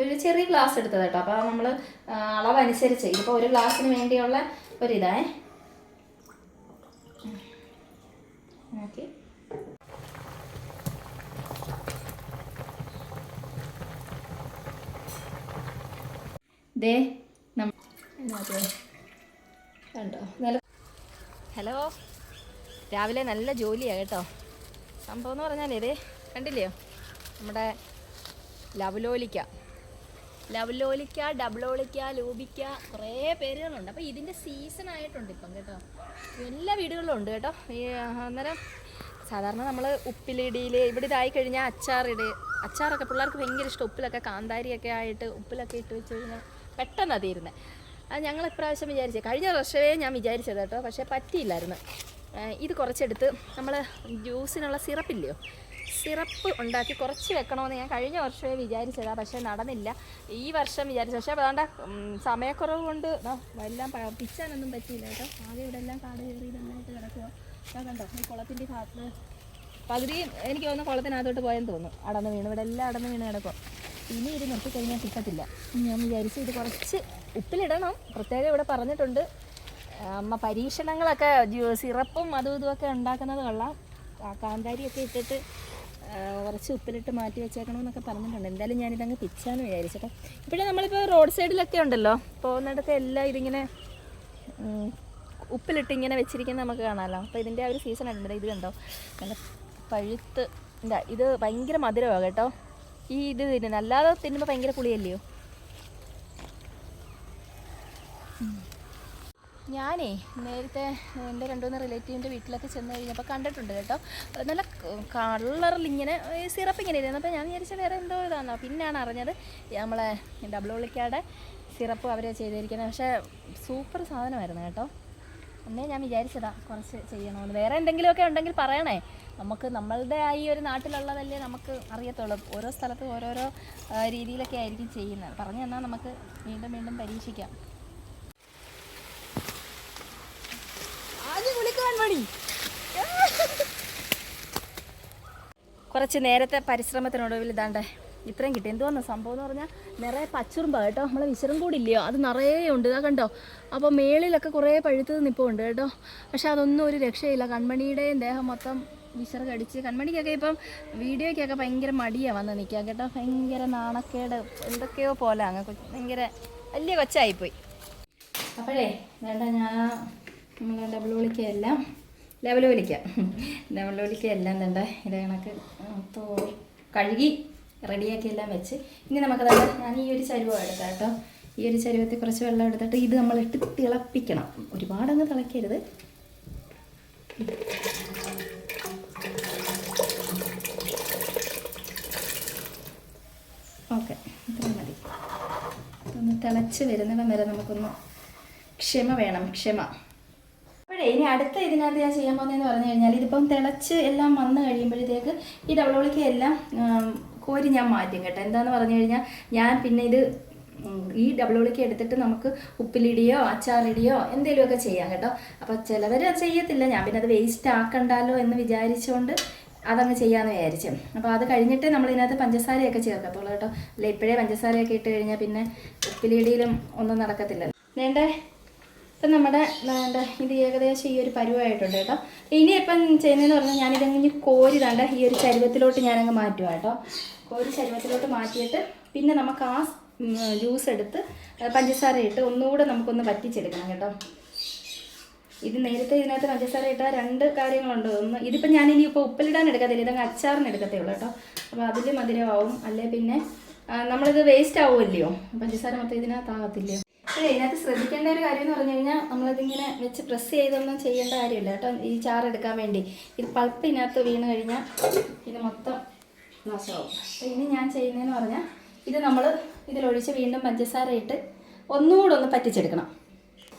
ഒരു ചെറിയ ഗ്ലാസ് എടുത്തത് കേട്ടോ. അപ്പോൾ നമ്മൾ അളവനുസരിച്ച് ഇതിപ്പോൾ ഒരു ഗ്ലാസ്സിന് വേണ്ടിയുള്ള ഒരിതാണേ. ഓക്കെ, ദേ കണ്ടോ നല്ല. ഹലോ, രാവിലെ നല്ല ജോലിയാണ് കേട്ടോ. സംഭവം എന്ന് പറഞ്ഞാൽ ഇതേ കണ്ടില്ലയോ, നമ്മുടെ ലവലോലിക്ക, ഡബിളോലിക്ക, ലൂബിക്ക, കുറേ പേരുകളുണ്ട്. അപ്പോൾ ഇതിൻ്റെ സീസൺ ആയിട്ടുണ്ട് ഇപ്പം കേട്ടോ. എല്ലാ വീടുകളിലും ഉണ്ട് കേട്ടോ. ഈ അന്നേരം സാധാരണ നമ്മൾ ഉപ്പിലിടിയിൽ ഇവിടെ ഇതായി കഴിഞ്ഞാൽ അച്ചാറൊക്കെ പിള്ളേർക്ക് ഭയങ്കര ഇഷ്ടം. ഉപ്പിലൊക്കെ കാന്താരിയൊക്കെ ആയിട്ട് ഉപ്പിലൊക്കെ ഇട്ട് വെച്ച് കഴിഞ്ഞാൽ പെട്ടെന്ന് തീരുന്നത്. അത് ഞങ്ങൾ ഇപ്രാവശ്യം വിചാരിച്ചത്, കഴിഞ്ഞ വർഷമേ ഞാൻ വിചാരിച്ചത് കേട്ടോ, പക്ഷേ പറ്റിയില്ലായിരുന്നു. ഇത് കുറച്ചെടുത്ത് നമ്മൾ ജ്യൂസിനുള്ള സിറപ്പില്ലയോ, സിറപ്പ് ഉണ്ടാക്കി കുറച്ച് വെക്കണമെന്ന് ഞാൻ കഴിഞ്ഞ വർഷമേ വിചാരിച്ചതാണ്, പക്ഷേ നടന്നില്ല. ഈ വർഷം വിചാരിച്ചു, പക്ഷേ അതാണ്ട് സമയക്കുറവ് കൊണ്ട് എല്ലാം പിച്ചാനൊന്നും പറ്റിയില്ല കേട്ടോ. ആകെ ഇവിടെ എല്ലാം കാട് കയറി നന്നായിട്ട് കിടക്കുക. ഞാൻ കണ്ടോ ഈ കുളത്തിൻ്റെ ഭാഗത്ത് പകുതി എനിക്ക് തോന്നുന്നു കുളത്തിനകത്തോട്ട് പോയെന്ന് തോന്നുന്നു. അടന്ന് വീണ്, ഇവിടെ എല്ലാം അടന്ന് വീണ് കിടക്കുക. ഇനി ഇത് നിർത്തിക്കഴിഞ്ഞാൽ കിട്ടത്തില്ല. ഞാൻ വിചാരിച്ചു ഇത് കുറച്ച് ഉപ്പിലിടണം, പ്രത്യേകം ഇവിടെ പറഞ്ഞിട്ടുണ്ട്. അമ്മ പരീക്ഷണങ്ങളൊക്കെ സിറപ്പും അതും ഇതുമൊക്കെ ഉണ്ടാക്കുന്നത് കൊള്ളാം. കാന്താരിയൊക്കെ ഇട്ടിട്ട് കുറച്ച് ഉപ്പിലിട്ട് മാറ്റി വെച്ചേക്കണമെന്നൊക്കെ പറഞ്ഞിട്ടുണ്ട്. എന്തായാലും ഞാനിതങ്ങ് പിച്ചാന്ന് വിചാരിച്ചട്ടോ. ഇപ്പോഴേ നമ്മളിപ്പോൾ റോഡ് സൈഡിലൊക്കെ ഉണ്ടല്ലോ, പോകുന്നിടത്ത് എല്ലാം ഇതിങ്ങനെ ഉപ്പിലിട്ട് ഇങ്ങനെ വെച്ചിരിക്കുന്നത് നമുക്ക് കാണാമല്ലോ. അപ്പോൾ ഇതിൻ്റെ ആ ഒരു സീസൺ ആയിട്ടുണ്ട്. ഇത് കണ്ടോ നല്ല പഴുത്ത്, എന്താ ഇത് ഭയങ്കര മധുരമാണ് കേട്ടോ. ഈ ഇത് തിന്നുന്നത് അല്ലാതെ തിന്നുമ്പോൾ ഭയങ്കര പുളിയല്ലയോ. ഞാനേ നേരത്തെ എൻ്റെ 2-3 റിലേറ്റീവിൻ്റെ വീട്ടിലൊക്കെ ചെന്ന് കഴിഞ്ഞപ്പോൾ കണ്ടിട്ടുണ്ട് കേട്ടോ. നല്ല കളറിൽ ഇങ്ങനെ സിറപ്പ് ഇങ്ങനെ ഇരുന്നു. അപ്പോൾ ഞാൻ വിചാരിച്ച വേറെ എന്തോ ഇതാണോ, പിന്നെയാണ് അറിഞ്ഞത് നമ്മളെ ഡബിളോളിക്കയുടെ സിറപ്പ് അവർ ചെയ്തിരിക്കുന്നത്. പക്ഷേ സൂപ്പർ സാധനമായിരുന്നു കേട്ടോ. അന്നേ ഞാൻ വിചാരിച്ചതാണ് കുറച്ച് ചെയ്യണമെന്ന്. വേറെ എന്തെങ്കിലുമൊക്കെ ഉണ്ടെങ്കിൽ പറയണേ, നമുക്ക് നമ്മളുടെ ഈ ഒരു നാട്ടിലുള്ളതല്ലേ നമുക്ക് അറിയത്തുള്ളൂ. ഓരോ സ്ഥലത്തും ഓരോരോ രീതിയിലൊക്കെ ആയിരിക്കും ചെയ്യുന്നത്. പറഞ്ഞു തന്നാൽ നമുക്ക് വീണ്ടും വീണ്ടും പരീക്ഷിക്കാം. കുറച്ച് നേരത്തെ പരിശ്രമത്തിനൊടുവിൽ ഇതാണ്ട് ഇത്രയും കിട്ടി. എന്തുവാന്ന് സംഭവം എന്ന് പറഞ്ഞാൽ നിറയെ പച്ചുറുമ്പാണ് കേട്ടോ. നമ്മളെ വിശറും കൂടി ഇല്ലയോ, അത് നിറയെ ഉണ്ട്. ഇതാ കണ്ടോ. അപ്പോൾ മേളിലൊക്കെ കുറേ പഴുത്തത് നിൽപ്പുണ്ട് കേട്ടോ. പക്ഷെ അതൊന്നും ഒരു രക്ഷയില്ല. കൺമണിയുടെയും ദേഹം മൊത്തം വിശറ് കടിച്ച്. കൺമണിക്കൊക്കെ ഇപ്പം വീഡിയോയ്ക്കൊക്കെ ഭയങ്കര മടിയാണ് വന്ന് നിൽക്കാൻ കേട്ടോ. ഭയങ്കര നാണക്കേട് എന്തൊക്കെയോ പോലെ അങ്ങ് ഭയങ്കര വലിയ കൊച്ചായിപ്പോയി. അപ്പോഴേ വേണ്ട, ഞാൻ നമ്മൾ ഡബിളോലിക്കയെല്ലാം വേണ്ട ഇത് കണക്ക് കഴുകി റെഡിയാക്കി എല്ലാം വെച്ച് ഇനി നമുക്കത് ഞാൻ ഈ ഒരു ചരുവം എടുക്കാം കേട്ടോ. ഈ ഒരു ചരുവത്തിൽ കുറച്ച് വെള്ളം എടുത്തിട്ട് ഇത് നമ്മളിട്ട് തിളപ്പിക്കണം. ഒരുപാടങ്ങ് തിളക്കരുത്. ഓക്കെ, ഇത്രയും മതി. ഒന്ന് തിളച്ച് വരുന്നിടം വരെ നമുക്കൊന്ന് ക്ഷമ വേണം. അപ്പോഴേ ഇനി അടുത്ത ഇതിനകത്ത് ഞാൻ ചെയ്യാൻ പോകുന്നതെന്ന് പറഞ്ഞു കഴിഞ്ഞാൽ, ഇതിപ്പം തിളച്ച് എല്ലാം വന്നു കഴിയുമ്പോഴത്തേക്ക് ഈ ഡബിളോളിക്ക എല്ലാം കോരി ഞാൻ മാറ്റും കേട്ടോ. എന്താണെന്ന് പറഞ്ഞു കഴിഞ്ഞാൽ, ഞാൻ പിന്നെ ഇത് ഈ ഡബിളോളിക്ക എടുത്തിട്ട് നമുക്ക് ഉപ്പിലിടിയോ അച്ചാറിടിയോ എന്തെങ്കിലുമൊക്കെ ചെയ്യാം കേട്ടോ. അപ്പോൾ ചിലവർ അത് ചെയ്യത്തില്ല. ഞാൻ പിന്നെ അത് വേസ്റ്റ് ആക്കണ്ടല്ലോ എന്ന് വിചാരിച്ചുകൊണ്ട് അതങ്ങ് ചെയ്യാമെന്ന് വിചാരിച്ചു. അപ്പോൾ അത് കഴിഞ്ഞിട്ട് നമ്മളിതിനകത്ത് പഞ്ചസാരയൊക്കെ ചേർക്കത്തുള്ളൂ കേട്ടോ. അല്ല ഇപ്പോഴേ പഞ്ചസാരയൊക്കെ ഇട്ട് കഴിഞ്ഞാൽ പിന്നെ ഉപ്പിലിടിയിലും ഒന്നും നടക്കത്തില്ല. വേണ്ടേ, ഇപ്പം നമ്മുടെ ഇത് ഏകദേശം ഈ ഒരു പരുവായിട്ടുണ്ട് കേട്ടോ. ഇനിയിപ്പം ചെയ്യുന്നതെന്ന് പറഞ്ഞാൽ ഞാനിതങ്ങ് കോരി ഈ ഒരു ചരുവത്തിലോട്ട് ഞാനങ്ങ് മാറ്റുക കേട്ടോ. കോരി ചരുവത്തിലോട്ട് മാറ്റിയിട്ട് പിന്നെ നമുക്ക് ആ ജ്യൂസ് എടുത്ത് പഞ്ചസാര ഇട്ട് ഒന്നുകൂടെ നമുക്കൊന്ന് വറ്റിച്ചെടുക്കണം കേട്ടോ. ഇത് നേരത്തെ ഇതിനകത്ത് പഞ്ചസാര ഇട്ടാൽ 2 കാര്യങ്ങളുണ്ട്. ഒന്ന്, ഇതിപ്പോൾ ഞാനിനി ഇപ്പോൾ ഉപ്പിലിടാൻ എടുക്കത്തില്ല, ഇതങ്ങ് അച്ചാറിന് എടുക്കത്തേ ഉള്ളൂ കേട്ടോ. അപ്പോൾ അതിൽ മധുരമാവും, അല്ലേ പിന്നെ നമ്മളിത് വേസ്റ്റ് ആവുമല്ലയോ, പഞ്ചസാര മൊത്തം ഇതിനകത്താകത്തില്ലയോ. പക്ഷേ ഇതിനകത്ത് ശ്രദ്ധിക്കേണ്ട ഒരു കാര്യം എന്ന് പറഞ്ഞു കഴിഞ്ഞാൽ, നമ്മളിതിങ്ങനെ വെച്ച് പ്രസ് ചെയ്തൊന്നും ചെയ്യേണ്ട കാര്യമില്ല കേട്ടോ. ഈ ചാറെടുക്കാൻ വേണ്ടി ഇത് പൾപ്പ് ഇതിനകത്ത് വീണ് കഴിഞ്ഞാൽ ഇത് മൊത്തം നാശമാവും. അപ്പോൾ ഇനി ഞാൻ ചെയ്യുന്നതെന്ന് പറഞ്ഞാൽ, ഇത് നമ്മൾ ഇതിലൊഴിച്ച് വീണ്ടും പഞ്ചസാര ഇട്ട് ഒന്നുകൂടെ ഒന്ന് പറ്റിച്ചെടുക്കണം.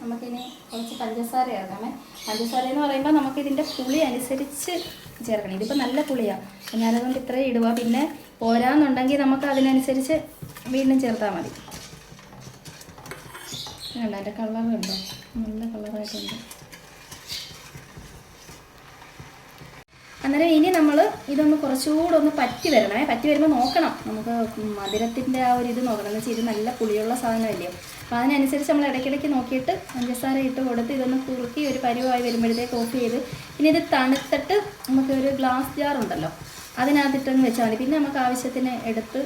നമുക്കിനി കുറച്ച് പഞ്ചസാര ചേർക്കാമേ. പഞ്ചസാര എന്ന് പറയുമ്പോൾ നമുക്കിതിൻ്റെ പുളി അനുസരിച്ച് ചേർക്കണം. ഇതിപ്പോൾ നല്ല പുളിയാണ്, ഞാനതുകൊണ്ട് ഇത്രയും ഇടുക. പിന്നെ പോരാന്നുണ്ടെങ്കിൽ നമുക്ക് അതിനനുസരിച്ച് വീണ്ടും ചേർത്താൽ മതി. വേണ്ട, എൻ്റെ കളറുണ്ടോ, നല്ല കളറായിട്ടുണ്ട്. അന്നേരം ഇനി നമ്മൾ ഇതൊന്ന് കുറച്ചുകൂടെ ഒന്ന് പറ്റി വരണേ. പറ്റി വരുമ്പോൾ നോക്കണം, നമുക്ക് മധുരത്തിൻ്റെ ആ ഒരു ഇത് നോക്കണം. എന്ന് വെച്ചാൽ ഇത് നല്ല പുളിയുള്ള സാധനമല്ലേ, അപ്പോൾ അതിനനുസരിച്ച് നമ്മൾ ഇടയ്ക്കിടയ്ക്ക് നോക്കിയിട്ട് പഞ്ചസാര ഇട്ട് കൊടുത്ത് ഇതൊന്ന് കുറുക്കി ഒരു പരുവായി വരുമ്പോഴത്തേക്ക് ഓഫ് ചെയ്ത്, ഇനി ഇത് തണുത്തിട്ട് നമുക്ക് ഒരു ഗ്ലാസ് ജാറുണ്ടല്ലോ അതിനകത്തിട്ടൊന്ന് വെച്ചാൽ മതി. പിന്നെ നമുക്ക് ആവശ്യത്തിന് എടുത്ത്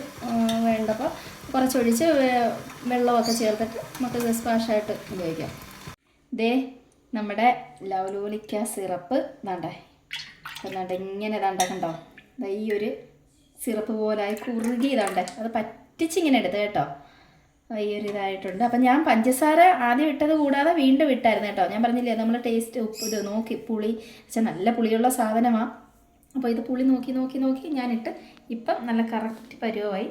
വേണ്ടപ്പോൾ കുറച്ചൊഴിച്ച് വെള്ളമൊക്കെ ചേർത്തിട്ട് നമുക്ക് സ്ക്വാഷായിട്ട് ഉപയോഗിക്കാം. ദേ നമ്മുടെ ലവലോലിക്ക സിറപ്പ് ഇതാണ്ടേ, എന്നാണ്ട് ഇങ്ങനെ ഇതാണ്ട കണ്ടോ, ഈ ഒരു സിറപ്പ് പോലായി കുറുകി ഇതാണ്ടേ, അത് പറ്റിച്ചിങ്ങനെ എടുത്ത് കേട്ടോ, ഈ ഒരു ഇതായിട്ടുണ്ട്. അപ്പം ഞാൻ പഞ്ചസാര ആദ്യം ഇട്ടത് കൂടാതെ വീണ്ടും ഇട്ടായിരുന്നു കേട്ടോ. ഞാൻ പറഞ്ഞില്ലേ നമ്മൾ ടേസ്റ്റ് ഉപ്പ് ഇത് നോക്കി, പുളി വെച്ചാൽ നല്ല പുളിയുള്ള സാധനമാണ്. അപ്പോൾ ഇത് പുളി നോക്കി നോക്കി നോക്കി ഞാനിട്ട് ഇപ്പം നല്ല കറക്റ്റ് പരുവമായി,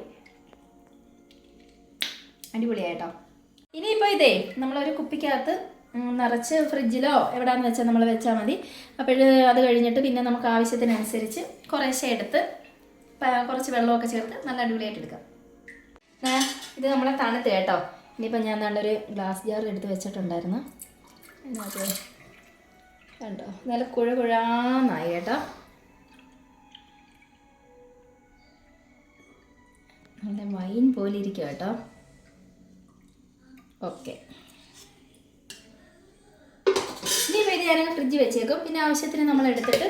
അടിപൊളിയായിട്ടോ. ഇനിയിപ്പോൾ ഇതേ നമ്മളൊരു കുപ്പിക്കകത്ത് നിറച്ച് ഫ്രിഡ്ജിലോ എവിടെയാണെന്ന് വെച്ചാൽ നമ്മൾ വെച്ചാൽ മതി. അപ്പോൾ അത് കഴിഞ്ഞിട്ട് പിന്നെ നമുക്ക് ആവശ്യത്തിനനുസരിച്ച് കുറേശ്ശെ എടുത്ത് കുറച്ച് വെള്ളമൊക്കെ ചേർത്ത് നല്ല അടിപൊളിയായിട്ട് എടുക്കാം. ഇത് നമ്മളെ തണുത്ത് കേട്ടോ. ഇനിയിപ്പോൾ ഞാൻ നല്ലൊരു ഗ്ലാസ് ജാർ എടുത്ത് വെച്ചിട്ടുണ്ടായിരുന്നു, അതിനകത്ത് കണ്ടോ നല്ല കുഴകുഴാന്നായി കേട്ടോ, നല്ല വൈൻ പോലെ ഇരിക്കും കേട്ടോ. ഓക്കെ, ഇനിയിപ്പോൾ ഇത് ഞാനങ്ങ് ഫ്രിഡ്ജ് വെച്ചേക്കും. പിന്നെ ആവശ്യത്തിന് നമ്മൾ എടുത്തിട്ട്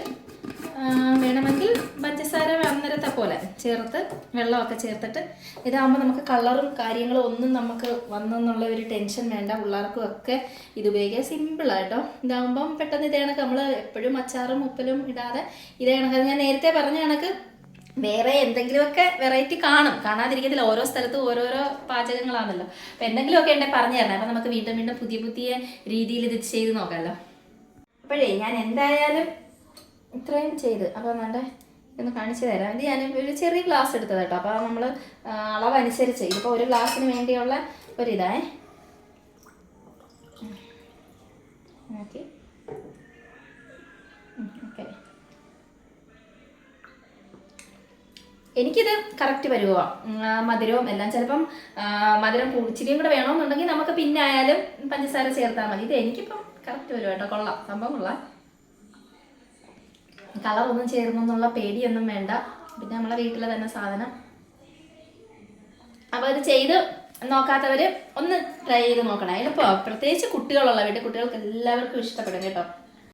വേണമെങ്കിൽ പഞ്ചസാര അന്നേരത്തെ പോലെ ചേർത്ത് വെള്ളമൊക്കെ ചേർത്തിട്ട്, ഇതാകുമ്പോൾ നമുക്ക് കളറും കാര്യങ്ങളും ഒന്നും നമുക്ക് വന്നെന്നുള്ള ഒരു ടെൻഷൻ വേണ്ട. പിള്ളേർക്കും ഒക്കെ ഇത് ഉപയോഗിക്കാൻ സിമ്പിളായിട്ടോ. ഇതാകുമ്പം പെട്ടെന്ന് ഇതേ കണക്ക് നമ്മൾ എപ്പോഴും അച്ചാറും ഉപ്പിലും ഇടാതെ ഇതേ കണക്ക്, ഞാൻ നേരത്തെ പറഞ്ഞ കണക്ക് വേറെ എന്തെങ്കിലുമൊക്കെ വെറൈറ്റി കാണാതിരിക്കത്തില്ല. ഓരോ സ്ഥലത്തും ഓരോരോ പാചകങ്ങളാണല്ലോ. അപ്പം എന്തെങ്കിലുമൊക്കെ ഉണ്ടെങ്കിൽ പറഞ്ഞു തരണം. അപ്പം നമുക്ക് വീണ്ടും വീണ്ടും പുതിയ പുതിയ രീതിയിൽ ഇത് ചെയ്ത് നോക്കാമല്ലോ. അപ്പോഴേ ഞാൻ എന്തായാലും ഇത്രയും ചെയ്ത്, അപ്പോൾ വേണ്ടേ ഒന്ന് കാണിച്ചു തരാം. ഇത് ഞാൻ ഒരു ചെറിയ ഗ്ലാസ് എടുത്തത് കേട്ടോ. അപ്പോൾ നമ്മൾ അളവനുസരിച്ച് ഇതിപ്പോൾ ഒരു ഗ്ലാസ്സിന് വേണ്ടിയുള്ള ഒരിതേ ഓക്കെ. ഓക്കെ, എനിക്കിത് കറക്റ്റ് വരുവാണ്, മധുരവും എല്ലാം. ചിലപ്പം മധുരം ഇച്ചിരിയും കൂടെ വേണമെന്നുണ്ടെങ്കിൽ നമുക്ക് പിന്നെ ആയാലും പഞ്ചസാര ചേർത്താൽ മതി. ഇത് എനിക്കിപ്പം കറക്റ്റ് വരും കേട്ടോ, കൊള്ളാം, സംഭവം കൊള്ളാം. കളറൊന്നും ചേർന്നെന്നുള്ള പേടിയൊന്നും വേണ്ട, പിന്നെ നമ്മളെ വീട്ടിലെ തന്നെ സാധനം. അപ്പോൾ ഇത് ചെയ്ത് നോക്കാത്തവർ ഒന്ന് ട്രൈ ചെയ്ത് നോക്കണം. എളുപ്പമാണ്, പ്രത്യേകിച്ച് കുട്ടികളുള്ള വീട്ടിൽ കുട്ടികൾക്ക് എല്ലാവർക്കും ഇഷ്ടപ്പെടും കേട്ടോ.